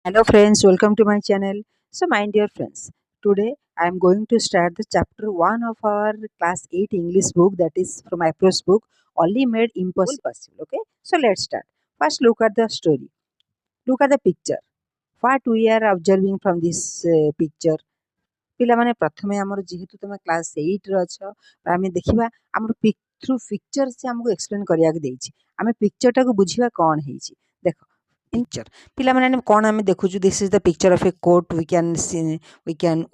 Hello friends, welcome to my channel. So my dear friends, today I am going to start the chapter 1 of our class 8 English book, that is from Approach book, Only Made Impossible. Okay, so let's start. First look at the story. Look at the picture. What we are observing from this picture. ପିଲାମାନେ ପ୍ରଥମେ ଆମର ଯେହେତୁ ତୁମେ class 8ରେ ଅଛ ଆମେ ଦେଖିବା ଆମର through picture ସେ ଆମକୁ ଏକ୍ସପ୍ଲେନ୍ କରିବାକୁ ଦେଇଛି। ଆମେ ପିକ୍ଚରଟାକୁ ବୁଝିବା କ'ଣ ହେଇଛି। ଦେଖ picture ପିଲାମାନେ କ'ଣ ଆମେ ଦେଖୁଛୁ, this is the picture of a court.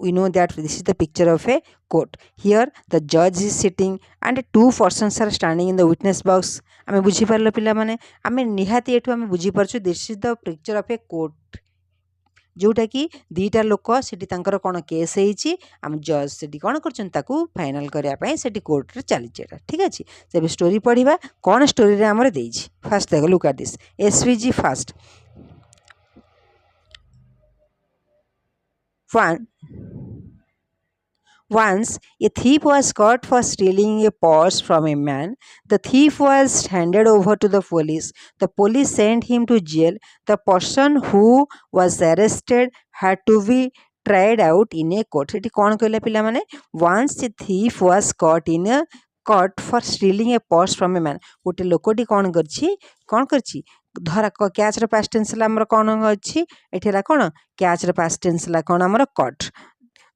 We know that this is the picture of a court. Here the judge is sitting and two persons are standing in the witness box. ଆମେ ବୁଝିପାରିଲ ପିଲାମାନେ, ଆମେ ନିହାତି ଏଠୁ ଆମେ ବୁଝିପାରୁଛୁ this is the picture of a court, जोटा कि दीटा लोक सेठी तांकर कोन केस हेची हम जज सेठी कोन करछन ताकू फाइनल करिया पई सेठी कोर्ट रे चली जेटा। ठीक अछि, सेबे स्टोरी पढिबा कोन स्टोरी रे हमरे देइछि। फर्स्ट देखो, look at this SVG first one. Once a thief was caught for stealing a purse from a man. The thief was handed over to the police. The police sent him to jail. The person who was arrested had to be tried out in a court. Eighty कौन कहले पिला माने? Once a thief was caught for stealing a purse from a man. गोटे लोकटी कौन करछि धरा catch रे past tense ला हमर कौन अछि एठी ला कौन कैच रे पास्ट टेंस ला कौन हमर कट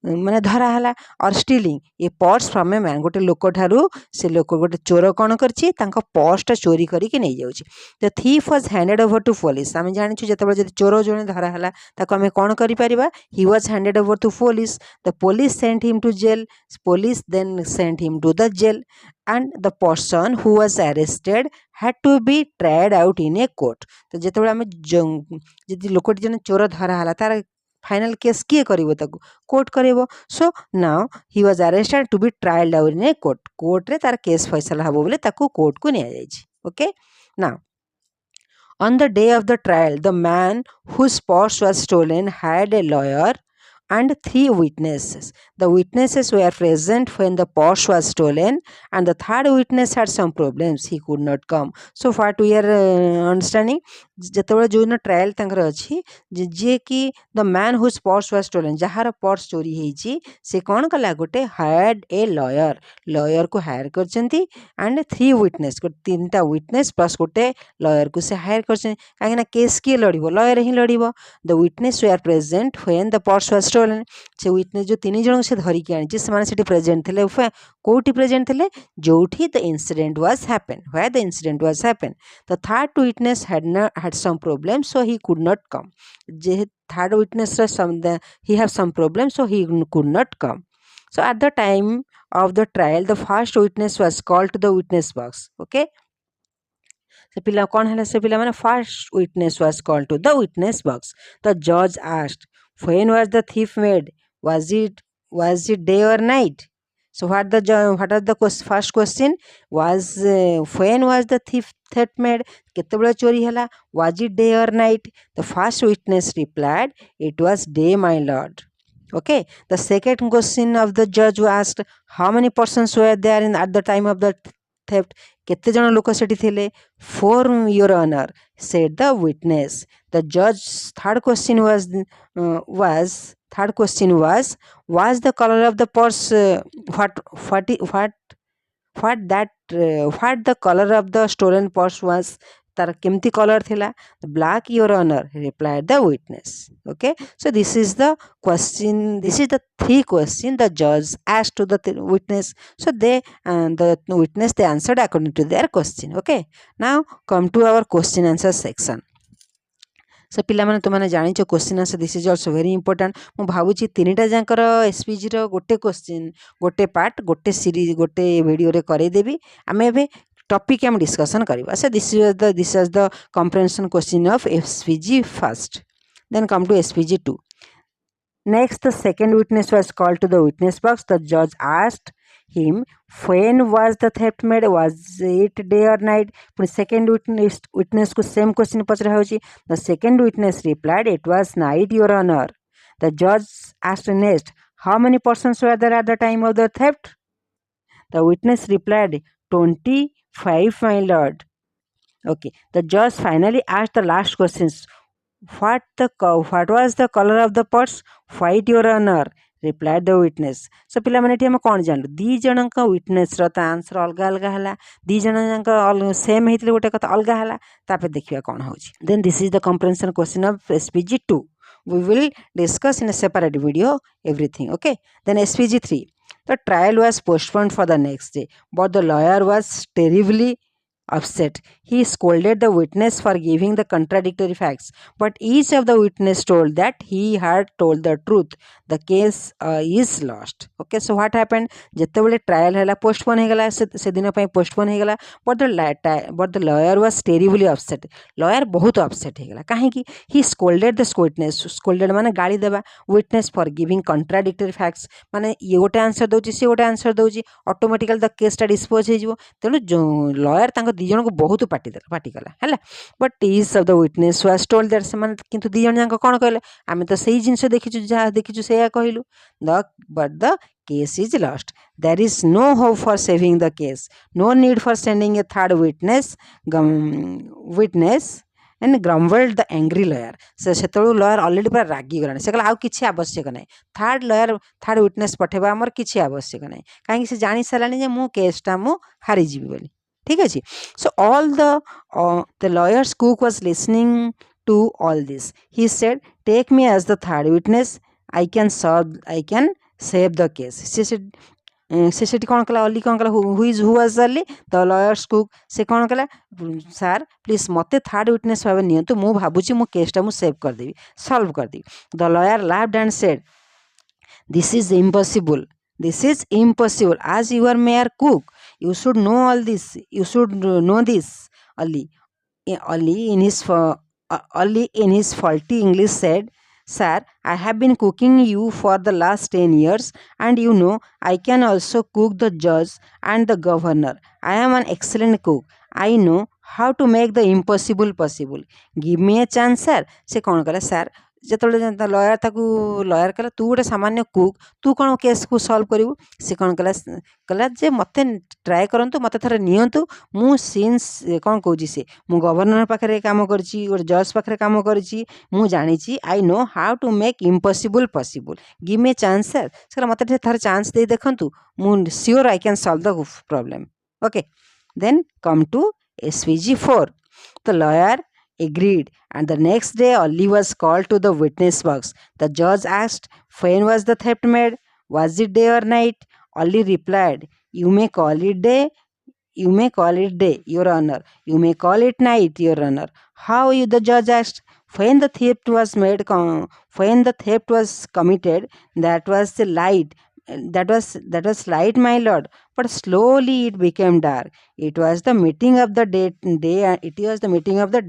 माने धरा हला और stealing A purse from a man, गोटे लोक ठारू से लोक गोटे चोर कौन करछि तांको पर्सटा चोरी करिके नै जाउछि। The thief was handed over to police. आमे जानिछु जेतेबे जदि चोर जोने धरा हला ताको आमे कोन करि परिबा, he was handed over to police. The police sent him to jail. Police then sent him to the jail and the person who was arrested had to be tried out in a court. तो जेतेबे आमे जदि लोकटी जने चोर धरा हला तार final case किए करिवो ताकू कोर्ट करिवो। So now he was arrested to be trialled out in a court. Court रे तार केस फैसला हबो बोले ताकू कोर्ट को निया जायछि। Okay, now on the day of the trial the man whose purse was stolen had a lawyer and three witnesses. The witnesses were present when the purse was stolen and the third witness had some problems, he could not come. So what we are understanding, जेतेबेले जो न trial तांकर अछि जे कि the man whose purse was stolen, जहार purse चोरी हेछि से कोन कला गोटे हायर्ड ए लॉयर को हायर करचंती एंड थ्री विटनेस को तीनटा विटनेस प्लस गोटे लॉयर को से हायर करचन काहे ना केस के लड़िबो लॉयर ही लड़िबो। The witness we are present when the purse was stolen. से विटनेस जो तीन जण से धरि के आनि से माने सेठी प्रेजेंट थिले कोठी प्रेजेंट थिले जोठी the incident was happen where the incident was happen. The third witness had some problem so he could not come. जे third witness he have some problem so he could not come. So at the time of the trial the first witness was called to the witness box. Okay, से पिला कौन है से पिला माने first witness was called to the witness box. The judge asked, when was the thief made? Was it day or night? So what are the first question was when was the theft made? केतेबेले चोरी हला? Was it day or night? The first witness replied, it was day, my lord. Okay, the second question of the judge was asked, how many persons were there at the time of the theft? केते जण लोक सेठी थिले? 4, your honor, said the witness. The judge third question was the color of the purse what the color of the stolen purse was? तार केमती colour थिला? Black, your honour, replied the witness. Okay, so this is the three question the judge asked to the witness. So the witness they answered according to their question. Okay, now come to our question answer section. से पिला माने तुमने जानिछ question answer this is also very important. मु भाबुची तीनटा जांकर SPG रो गोटे question गोटे पार्ट गोटे सीरीज गोटे वीडियो रे करे देबी। आमे एबे टॉपिक हम डिस्कशन करबा। So this is the comprehension question of SPG first, then come to SPG 2. Next, the second witness was called to the witness box. The judge asked him, when was the theft made? Was it day or night? Second witness को same question पचरा होची. The second witness replied, it was night, your honor. The judge asked next, how many persons were there at the time of the theft? The witness replied, 25, my lord. Okay, the judge finally asked the last questions. what was the color of the purse? White, your honor, replied the witness. So पिला माने हम कौन जानलु दी जनक witness रो ता answer अलग अलग हला दी जनक same हेतले गोटे कथा अलग हला तापर देखिया कौन होची then this is the comprehension question of SPG 2 we will discuss in a separate video everything okay then SPG 3 the trial was postponed for the next day but the lawyer was terribly upset. He scolded the witness for giving the contradictory facts, but each of the witness told that he had told the truth. The case is lost. Okay, so what happened? ଯେତେବେଳେ trial ହେଲା postpone ହେଇଗଲା ସେ ଦିନ ପାଇଁ postpone ହେଇଗଲା but the lawyer was terribly upset. Lawyer ବହୁତ upset ହେଇଗଲା କାହିଁକି? He scolded the witness. Scolded ମାନେ ଗାଳି ଦେବା witness for giving contradictory facts. ମାନେ ଇଏ ଗୋଟେ answer ଦଉଛି ସେ ଗୋଟେ answer ଦଉଛି automatically the case ଟା dispose ହେଇଯିବ ତେଣୁ lawyer ତାଙ୍କ ଦି ଜଣକୁ ବହୁତ ପାଟି କଲା ହେଲା but each of the witness was told that ସେମାନେ କିନ୍ତୁ ଦି ଜଣ ଯାକ କ'ଣ କହିଲେ ଆମେ ତ ସେଇ ଜିନିଷ ଦେଖିଛୁ ଯାହା ଦେଖିଛୁ ସେଇଆ କହିଲୁ but the case is lost. There is no hope for saving the case. No need for sending a third witness and grumbled the angry lawyer. ସେତେବେଳୁ ଲୟର ଅଲରେଡ଼ି ପୁରା ରାଗିଗଲାଣି ସେ କହିଲା ଆଉ କିଛି ଆବଶ୍ୟକ ନାହିଁ ଥାର୍ଡ଼ ୱିଟନେସ୍ ପଠାଇବା ଆମର କିଛି ଆବଶ୍ୟକ ନାହିଁ କାହିଁକି ସେ ଜାଣିସାରିଲାଣି ଯେ ମୁଁ କେସ୍ଟା ମୁଁ ହାରିଯିବି ବୋଲି ଠିକ୍ ଅଛି so all the lawyer's cook was listening to all this. He said, take me as the third witness. I can save the case. ସେ ସେଠି କ'ଣ କଲା ଅଲି କ'ଣ କଲା who was Ali the lawyers cook ସେ କ'ଣ କଲା ସାର୍ ପ୍ଲିଜ୍ ମୋତେ ଥାର୍ଡ଼ ୱିଟନେସ୍ ଭାବେ ନିଅନ୍ତୁ ମୁଁ ଭାବୁଛି ମୋ କେସ୍ଟା ମୁଁ ସେଭ୍ କରିଦେବି ସଲ୍ଭ କରିଦେବି the lawyer laughed and said this is impossible as you are mayor cook you should know all this you should know this Ali in his faulty English said sir I have been cooking you for the last 10 years and you know I can also cook the judge and the governor. I am an excellent cook. I know how to make the impossible possible. Give me a chance sir. से कौन कला sir ଯେତେବେଳେ lawyer ତାକୁ lawyer କହିଲା ତୁ ଗୋଟେ ସାମାନ୍ୟ cook ତୁ କ'ଣ କେସ୍କୁ ସଲ୍ଭ କରିବୁ ସେ କ'ଣ କଲା ଯେ ମୋତେ ଟ୍ରାଏ କରନ୍ତୁ ମୋତେ ଥରେ ନିଅନ୍ତୁ ମୁଁ ସିନ୍ସ କ'ଣ କହୁଛି ସେ ମୁଁ ଗଭର୍ଣ୍ଣର ପାଖରେ କାମ କରିଛି ଗୋଟେ ଜଜ୍ ପାଖରେ କାମ କରିଛି ମୁଁ ଜାଣିଛି I no how to make impossible possible give ମି ଚାନ୍ସ ସାର୍ ସେ କହିଲା ମୋତେ ଥରେ ଚାନ୍ସ ଦେଇ ଦେଖନ୍ତୁ ମୁଁ sure I can solve the problem okay then come to SPG 4 the lawyer agreed and the next day Ali was called to the witness box. The judge asked, when was the theft made? Was it day or night? Ali replied, you may call it day, your honor. You may call it night, your honor. How? The judge asked. When the theft was committed, that was light, my lord, but slowly it became dark. It was the meeting of the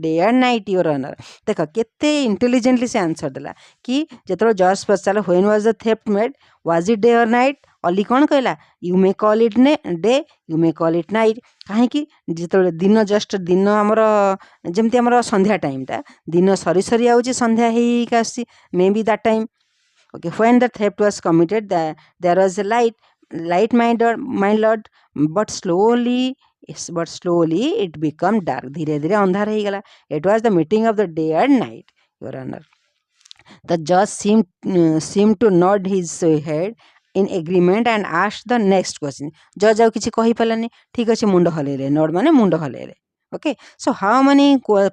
day and night, your honor. देखो केते intelligently से answer देला कि जेतरो जज पचाला when was the theft made, was it day or night? Ali कौन कहला you may call it day, you may call it night. काहेकि जेतरो दिन जस्ट दिन हमर जेमति हमर संध्या टाइम टा दिन सरी सरी आउची संध्या हेई कासी may be that time okay when the theft was committed there was a light my lord but slowly it became dark धीरे धीरे अंधार हो गला it was the meeting of the day and night, your honor. The judge seemed to nod his head in agreement and asked the next question. Judge आउ किछि कहि पलानी ठीक अछि मुंड हलेले नोड माने मुंड हलेले okay so how many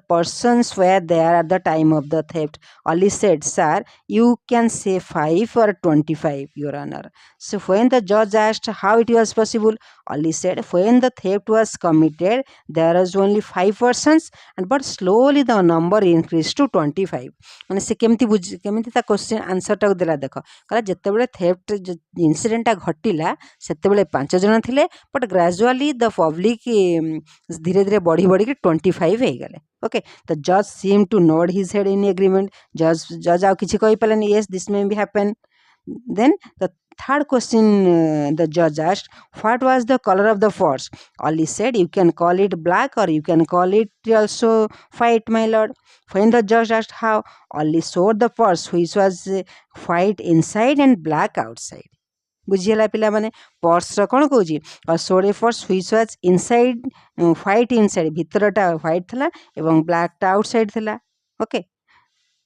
persons were there at the time of the theft? Ali said, sir, you can say 5 or 25, your honor. So when the judge asked how it was possible, Ali said, when the theft was committed there was only 5 persons but slowly the number increased to 25. माने से केमती ता question answer टा देला देखो कहला जेतेबेले theft incident टा घटिला सेतेबेले 5 जण थिले बट ग्रेजुअली द पब्लिक धीरे धीरे बढ़ी बढ़ी 25 हो गले ओके द जज seem to node his head in agreement जज आउ किछि कहि Palani yes this may be happen then the third question the judge asked, what was the color of the purse? Ali said, you can call it black or you can call it also white, my lord. When the judge asked how, Ali showed the purse which was white inside and black outside. बुझीगला पिला माने purse कौन कौची और सोडे purse which was inside white inside भितरटा white थला एवं ब्लैक टा आउटसाइड थला ओके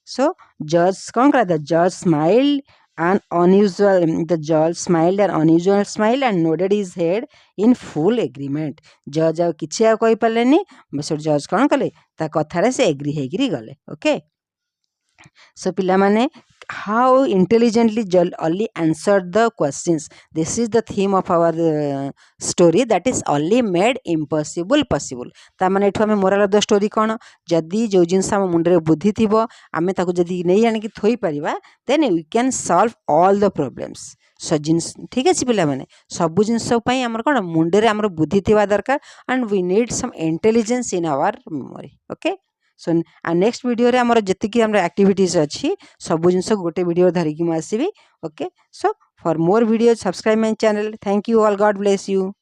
So judge कौन करा the judge smiled an unusual the judge smiled an unusual smile and nodded his head in full agreement. judge ଆଉ କିଛି ଆଉ କହି ପାରିଲେନି ସେଠୁ judge କଣ କଲେ ତା କଥାରେ ସେ ଏଗ୍ରି ହେଇକିରି ଗଲେ. ଓକେ so ପିଲାମାନେ how intelligently Ali answered the questions. This is the theme of our story, that is Ali made impossible possible. ता माने एठु हमें मोरल ऑफ द स्टोरी कौन जदि जो जिनस हम मुंडरे बुद्धि थिबो आमे ताकू जदि नहीं आनिकी थोई परिबा then we can solve all the problems. जिनस ठीक अच्छे पिला माने सबु जिनस पई हमर कोन मुंडरे हमर बुद्धि थिबा दरकार and we need some intelligence in our memory. Okay so next video रे हमर जतिकी हमर एक्टिविटीज अछि सबु जिनस गोटे वीडियो धरिकी म आसीबी. Okay so for more video subscribe my channel. Thank you all. God bless you.